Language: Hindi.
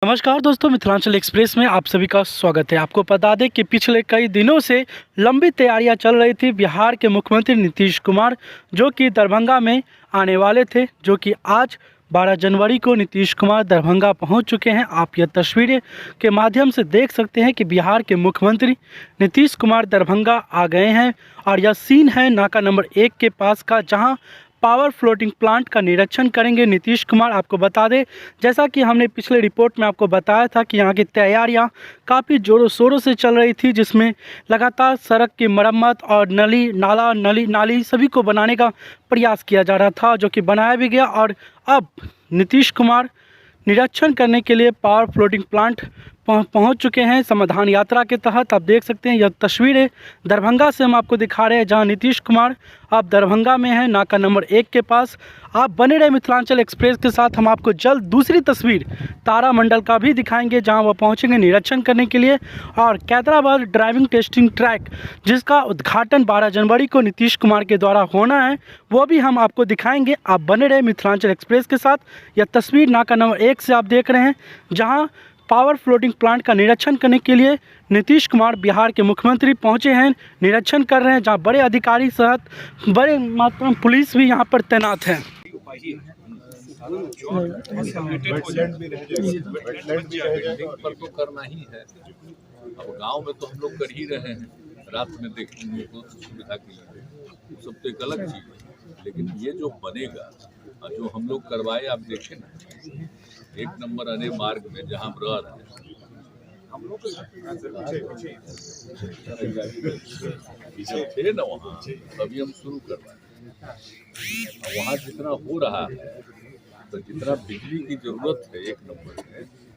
नमस्कार दोस्तों, मिथिलांचल एक्सप्रेस में आप सभी का स्वागत है। आपको बता दें कि पिछले कई दिनों से लंबी तैयारियां चल रही थी। बिहार के मुख्यमंत्री नीतीश कुमार जो कि दरभंगा में आने वाले थे, जो कि आज 12 जनवरी को नीतीश कुमार दरभंगा पहुंच चुके हैं। आप यह तस्वीरें के माध्यम से देख सकते हैं कि बिहार के मुख्यमंत्री नीतीश कुमार दरभंगा आ गए हैं। और यह सीन है नाका नंबर 1 के पास का, जहां पावर फ्लोटिंग प्लांट का निरीक्षण करेंगे नीतीश कुमार। आपको बता दें, जैसा कि हमने पिछले रिपोर्ट में आपको बताया था कि यहाँ की तैयारियां काफ़ी ज़ोरों शोरों से चल रही थी, जिसमें लगातार सड़क की मरम्मत और नाली सभी को बनाने का प्रयास किया जा रहा था, जो कि बनाया भी गया। और अब नीतीश कुमार निरीक्षण करने के लिए पावर फ्लोटिंग प्लांट पहुंच चुके हैं समाधान यात्रा के तहत। आप देख सकते हैं यह तस्वीरें दरभंगा से हम आपको दिखा रहे हैं, जहां नीतीश कुमार अब दरभंगा में हैं, नाका नंबर 1 के पास। आप बने रहे मिथिलांचल एक्सप्रेस के साथ। हम आपको जल्द दूसरी तस्वीर तारामंडल का भी दिखाएंगे, जहां वह पहुंचेंगे निरीक्षण करने के लिए। और कैदराबाद ड्राइविंग टेस्टिंग ट्रैक, जिसका उद्घाटन 12 जनवरी को नीतीश कुमार के द्वारा होना है, वो भी हम आपको दिखाएंगे। आप बने रहे मिथिलांचल एक्सप्रेस के साथ। यह तस्वीर नाका नंबर 1 से आप देख रहे हैं, जहां पावर फ्लोटिंग प्लांट का निरीक्षण करने के लिए नीतीश कुमार बिहार के मुख्यमंत्री पहुंचे हैं, निरीक्षण कर रहे हैं, जहां बड़े अधिकारी सहित बड़े मात्रा में पुलिस भी यहां पर तैनात है। पर तो करना ही है। अब गांव में तो हम लोग कर ही रहे हैं, रात में देखने को सुविधा के लिए, वो सब तो एक अलग चीज है। लेकिन ये जो बनेगा और जो हम लोग करवाए, आप देखें ना, 1 नंबर अने मार्ग में जहाँ रह रहे हम लोग थे ना, वहाँ अभी हम शुरू करवाए। वहाँ जितना हो रहा है, तो जितना बिजली की जरूरत है 1 नंबर में,